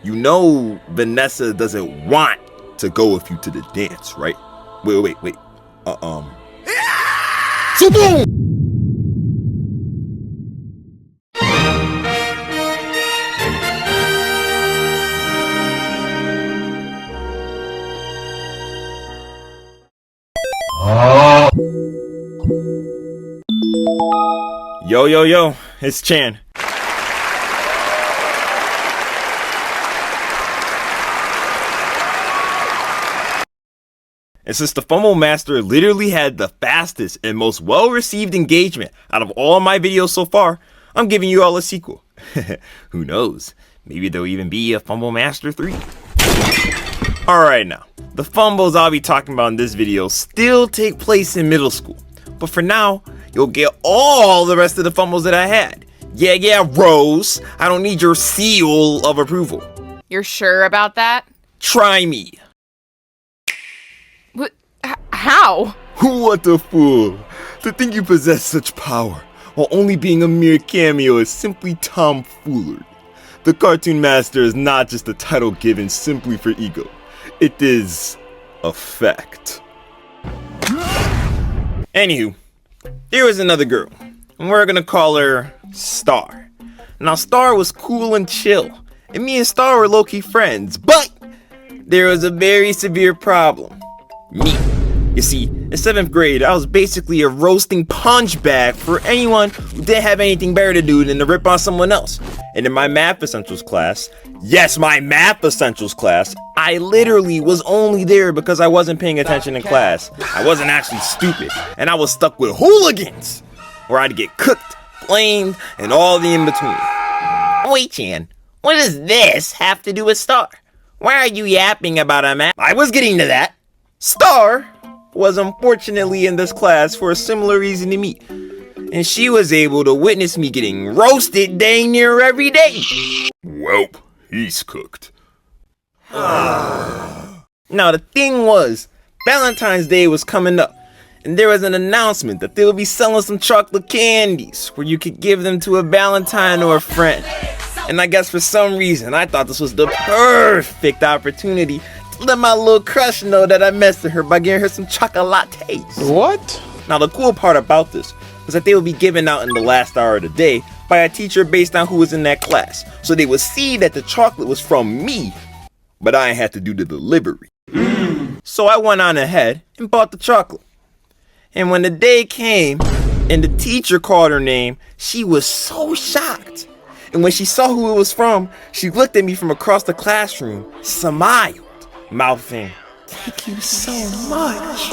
You know Vanessa doesn't want to go with you to the dance, right? Wait. So boom! Yo, it's Chan. And since the Fumble Master literally had the fastest and most well-received engagement out of all my videos so far, I'm giving you all a sequel. Who knows? Maybe there'll even be a Fumble Master 3. Alright now, the fumbles I'll be talking about in this video still take place in middle school. But for now, you'll get all the rest of the fumbles that I had. Yeah, Rose, I don't need your seal of approval. You're sure about that? Try me. How? What a fool! To think you possess such power, while only being a mere cameo is simply tomfoolery. The Cartoon Master is not just a title given simply for ego. It is a fact. Anywho, there was another girl, and we're gonna call her Star. Now Star was cool and chill, and me and Star were low-key friends, but there was a very severe problem. Me. You see, in 7th grade, I was basically a roasting punch bag for anyone who didn't have anything better to do than to rip on someone else. And in my Math Essentials class, yes, my Math Essentials class, I literally was only there because I wasn't paying attention in class. I wasn't actually stupid, and I was stuck with hooligans, where I'd get cooked, blamed, and all the in-between. Wait, Chan, what does this have to do with Star? Why are you yapping about a math? I was getting to that. Star was unfortunately in this class for a similar reason to me, and she was able to witness me getting roasted dang near every day. Welp, he's cooked. Now the thing was, Valentine's Day was coming up, and there was an announcement that they would be selling some chocolate candies where you could give them to a Valentine or a friend. And I guess for some reason I thought this was the perfect opportunity to let my little crush know that I messed with her by giving her some chocolate lattes. What? Now the cool part about this was that they would be given out in the last hour of the day by a teacher based on who was in that class. So they would see that the chocolate was from me, but I had to do the delivery. So I went on ahead and bought the chocolate. And when the day came and the teacher called her name, she was so shocked. And when she saw who it was from, she looked at me from across the classroom, smiled, mouthing, "Thank you so much."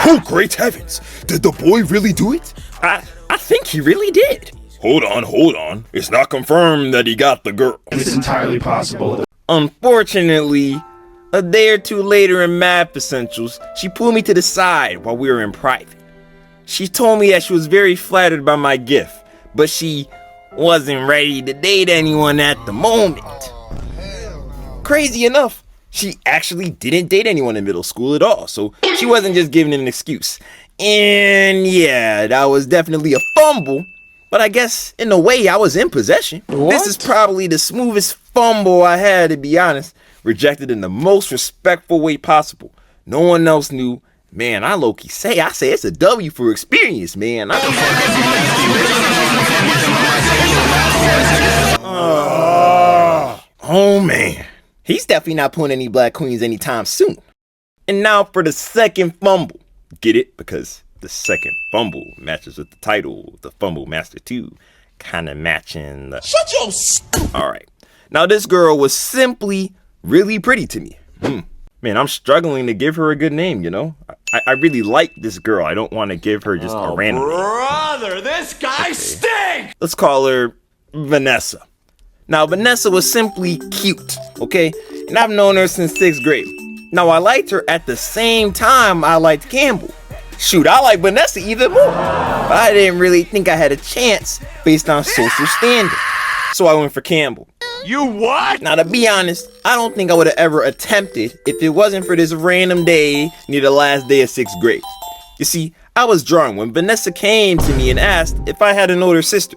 Oh, great heavens! Did the boy really do it? I think he really did. Hold on. It's not confirmed that he got the girl. It's entirely possible. Unfortunately, a day or two later in Math Essentials, she pulled me to the side while we were in private. She told me that she was very flattered by my gift, but she wasn't ready to date anyone at the moment. Crazy enough, she actually didn't date anyone in middle school at all, so she wasn't just giving an excuse. And yeah, that was definitely a fumble, but I guess in a way I was in possession. What? This is probably the smoothest fumble I had, to be honest. Rejected in the most respectful way possible. No one else knew. Man, I low-key say it's a W for experience, man. Oh man, he's definitely not pulling any black queens anytime soon. And now for the second fumble. Get it? Because the second fumble matches with the title, the Fumble Master 2, kind of matching the... Shut your Alright, now this girl was simply really pretty to me. Man, I'm struggling to give her a good name, you know? I really like this girl. I don't want to give her just a random name. brother! This guy stinks! Let's call her Vanessa. Now, Vanessa was simply cute, okay? And I've known her since 6th grade. Now, I liked her at the same time I liked Campbell. Shoot, I like Vanessa even more. But I didn't really think I had a chance based on social standing. So I went for Campbell. You what? Now, to be honest, I don't think I would have ever attempted if it wasn't for this random day near the last day of 6th grade. You see, I was drunk when Vanessa came to me and asked if I had an older sister.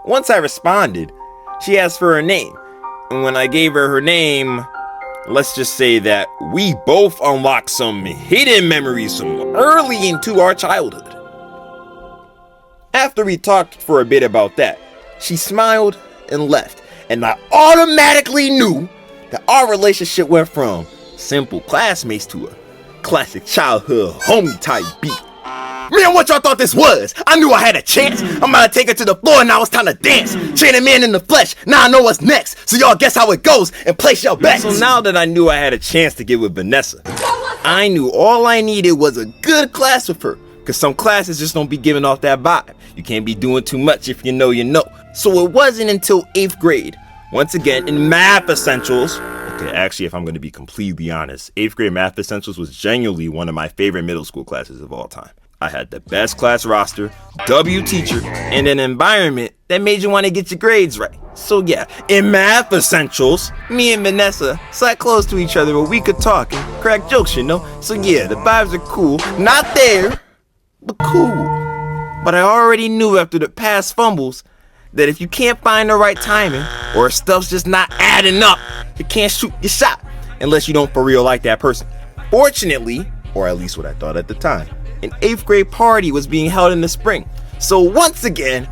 Once I responded, she asked for her name. And when I gave her name, let's just say that we both unlocked some hidden memories from early into our childhood. After we talked for a bit about that, she smiled and left. And I automatically knew that our relationship went from simple classmates to a classic childhood homie type beat. Man, what y'all thought this was? I knew I had a chance. I'm about to take her to the floor and now it's time to dance. Chanting man in the flesh, now I know what's next. So y'all guess how it goes and place your bets. So now that I knew I had a chance to get with Vanessa, I knew all I needed was a good class with her. Cause some classes just don't be giving off that vibe. You can't be doing too much if you know you know. So it wasn't until 8th grade, once again in Math Essentials. Okay, actually, if I'm gonna be completely honest, 8th grade Math Essentials was genuinely one of my favorite middle school classes of all time. I had the best class roster, W teacher, and an environment that made you want to get your grades right. So yeah, in Math Essentials, me and Vanessa sat close to each other where we could talk and crack jokes, you know? So yeah, the vibes are cool. Not there, but cool. But I already knew after the past fumbles that if you can't find the right timing or stuff's just not adding up, you can't shoot your shot unless you don't for real like that person. Fortunately, or at least what I thought at the time, an 8th grade party was being held in the spring. So once again,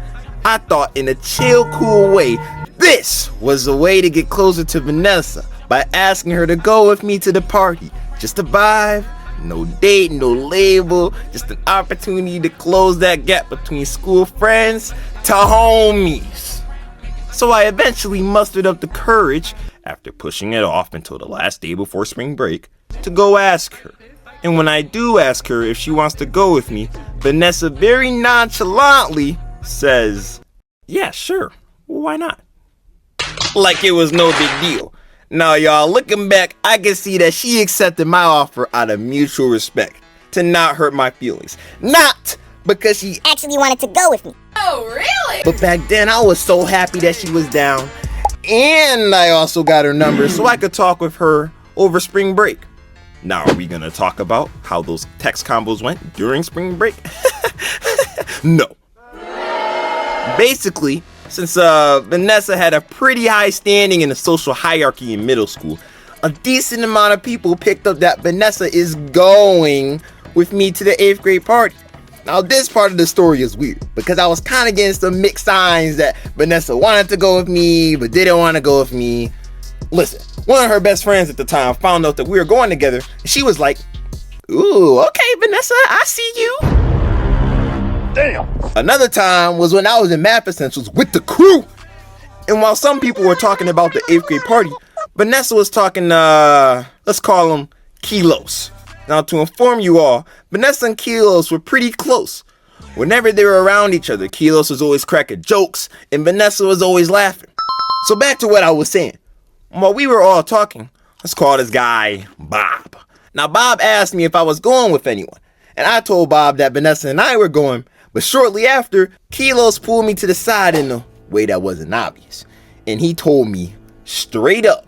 I thought in a chill, cool way, this was a way to get closer to Vanessa by asking her to go with me to the party. Just a vibe, no date, no label, just an opportunity to close that gap between school friends to homies. So I eventually mustered up the courage, after pushing it off until the last day before spring break, to go ask her. And when I do ask her if she wants to go with me, Vanessa very nonchalantly says, yeah, sure, why not? Like it was no big deal. Now y'all, looking back, I can see that she accepted my offer out of mutual respect, to not hurt my feelings. Not because she actually wanted to go with me. Oh, really? But back then I was so happy that she was down. And I also got her number so I could talk with her over spring break. Now, are we gonna talk about how those text combos went during spring break? No. Basically, since Vanessa had a pretty high standing in the social hierarchy in middle school, a decent amount of people picked up that Vanessa is going with me to the 8th grade party. Now, this part of the story is weird because I was kind of getting some mixed signs that Vanessa wanted to go with me but didn't want to go with me. Listen, one of her best friends at the time found out that we were going together, and she was like, ooh, okay, Vanessa, I see you. Damn. Another time was when I was in Math Essentials with the crew. And while some people were talking about the 8th grade party, Vanessa was talking, let's call him Kilos. Now, to inform you all, Vanessa and Kilos were pretty close. Whenever they were around each other, Kilos was always cracking jokes, and Vanessa was always laughing. So back to what I was saying. While we were all talking, let's call this guy Bob. Now, Bob asked me if I was going with anyone, and I told Bob that Vanessa and I were going, but shortly after, Kilos pulled me to the side in a way that wasn't obvious, and he told me straight up,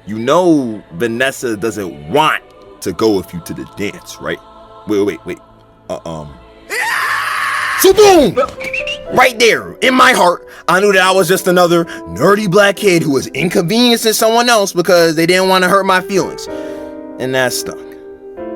you know Vanessa doesn't want to go with you to the dance, right? Wait. So boom! Right there, in my heart, I knew that I was just another nerdy black kid who was inconveniencing someone else because they didn't want to hurt my feelings. And that stung.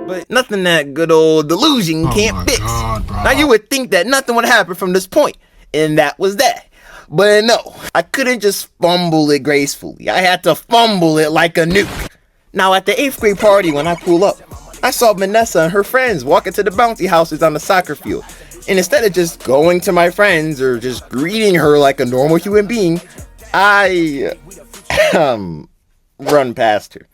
But nothing that good old delusion can't fix. God, bro. Now you would think that nothing would happen from this point, and that was that. But no, I couldn't just fumble it gracefully. I had to fumble it like a nuke. Now at the 8th grade party when I pull up, I saw Vanessa and her friends walking to the bouncy houses on the soccer field. And instead of just going to my friends or just greeting her like a normal human being, I run past her.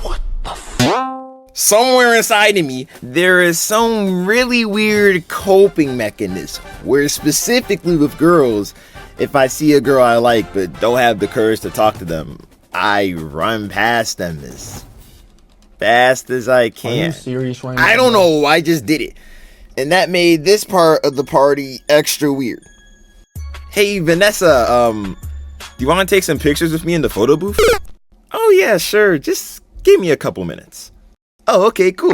What the fuck? Somewhere inside of me, there is some really weird coping mechanism where specifically with girls, if I see a girl I like but don't have the courage to talk to them, I run past them as fast as I can. Are you serious right now? I don't know, I just did it. And that made this part of the party extra weird. Hey Vanessa, do you want to take some pictures with me in the photo booth? Oh yeah, sure, just give me a couple minutes. Oh, okay, cool.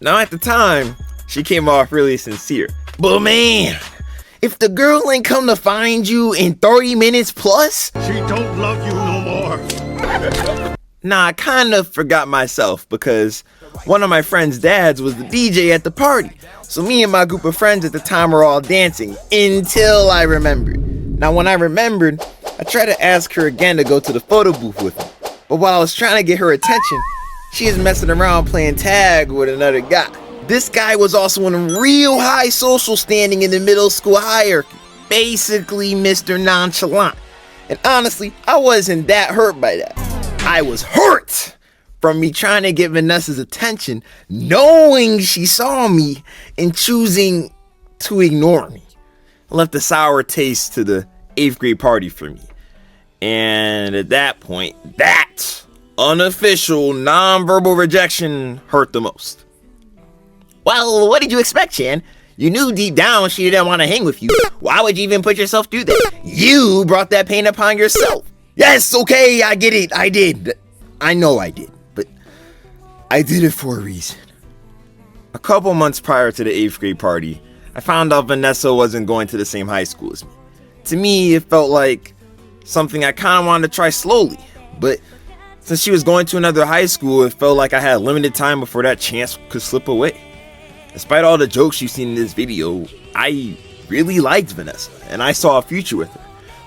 Now at the time, she came off really sincere. But man, if the girl ain't come to find you in 30 minutes plus? She don't love you no more. Nah, I kind of forgot myself because one of my friend's dads was the DJ at the party. So me and my group of friends at the time were all dancing until I remembered. Now when I remembered, I tried to ask her again to go to the photo booth with me. But while I was trying to get her attention, she is messing around playing tag with another guy. This guy was also in real high social standing in the middle school hierarchy. Basically Mr. Nonchalant. And honestly, I wasn't that hurt by that. I was hurt from me trying to get Vanessa's attention, knowing she saw me and choosing to ignore me. Left a sour taste to the 8th grade party for me. And at that point, that unofficial non-verbal rejection hurt the most. Well, what did you expect, Chan? You knew deep down she didn't want to hang with you. Why would you even put yourself through that? You brought that pain upon yourself. Yes, okay, I get it. I did. I know I did. But I did it for a reason. A couple months prior to the 8th grade party, I found out Vanessa wasn't going to the same high school as me. To me, it felt like something I kind of wanted to try slowly. But since she was going to another high school, it felt like I had limited time before that chance could slip away. Despite all the jokes you've seen in this video, I really liked Vanessa, and I saw a future with her.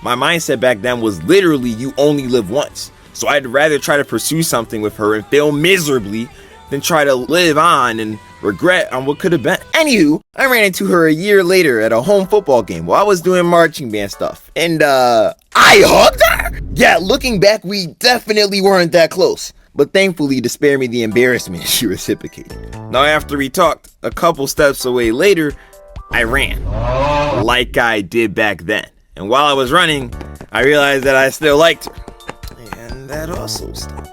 My mindset back then was literally you only live once, so I'd rather try to pursue something with her and fail miserably than try to live on and regret on what could have been. Anywho, I ran into her a year later at a home football game while I was doing marching band stuff, and I hugged her? Yeah, looking back, we definitely weren't that close. But thankfully, to spare me the embarrassment, she reciprocated. Now, after we talked, a couple steps away later, I ran. Like I did back then. And while I was running, I realized that I still liked her. And that also stopped.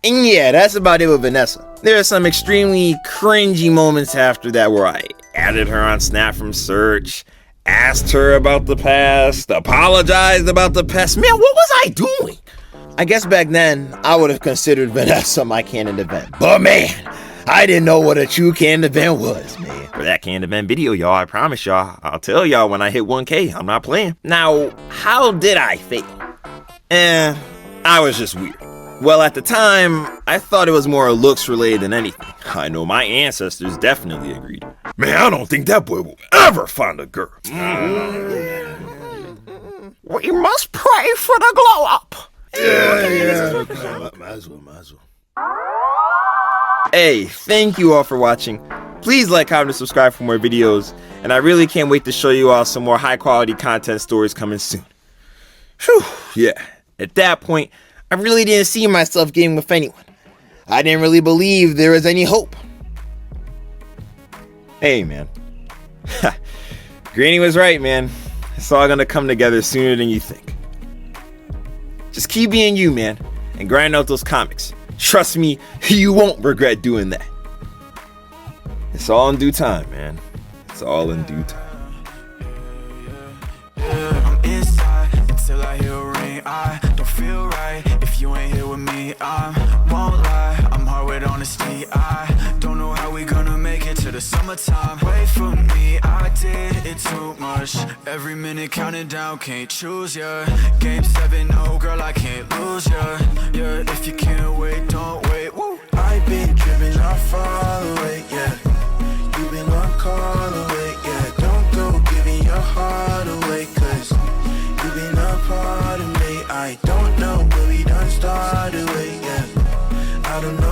And yeah, that's about it with Vanessa. There are some extremely cringy moments after that where I added her on Snap from search, asked her about the past, apologized about the past. Man, what was I doing? I guess back then, I would have considered Vanessa my canon event. But man, I didn't know what a true canon event was, man. For that canon event video, y'all, I promise y'all, I'll tell y'all when I hit 1K. I'm not playing. Now, how did I fail? I was just weird. Well, at the time, I thought it was more looks related than anything. I know my ancestors definitely agreed. Man, I don't think that boy will ever find a girl. We must pray for the glow up. Yeah. Might as well. Hey, thank you all for watching. Please like, comment, and subscribe for more videos. And I really can't wait to show you all some more high quality content stories coming soon. Whew, yeah. At that point, I really didn't see myself getting with anyone. I didn't really believe there was any hope. Hey, man. Granny was right, man. It's all gonna come together sooner than you think. Just keep being you, man, and grind out those comics. Trust me, you won't regret doing that. It's all in due time, man. It's all in due time. I'm inside until I hear a ring. I don't feel right if you ain't here with me. I won't lie, I'm hard with honesty. I don't know how we gonna make it to the summertime. Wait for me, I did it too much. Every minute counting down, can't choose ya. Game 7, no girl, I can't lose ya. Yeah, if you can't wait, don't wait. Woo. I've been driven, I fall away, yeah. You've been one call away, yeah. Don't go giving your heart away, cause you've been a part of me. I don't know where we done started, yeah. I don't know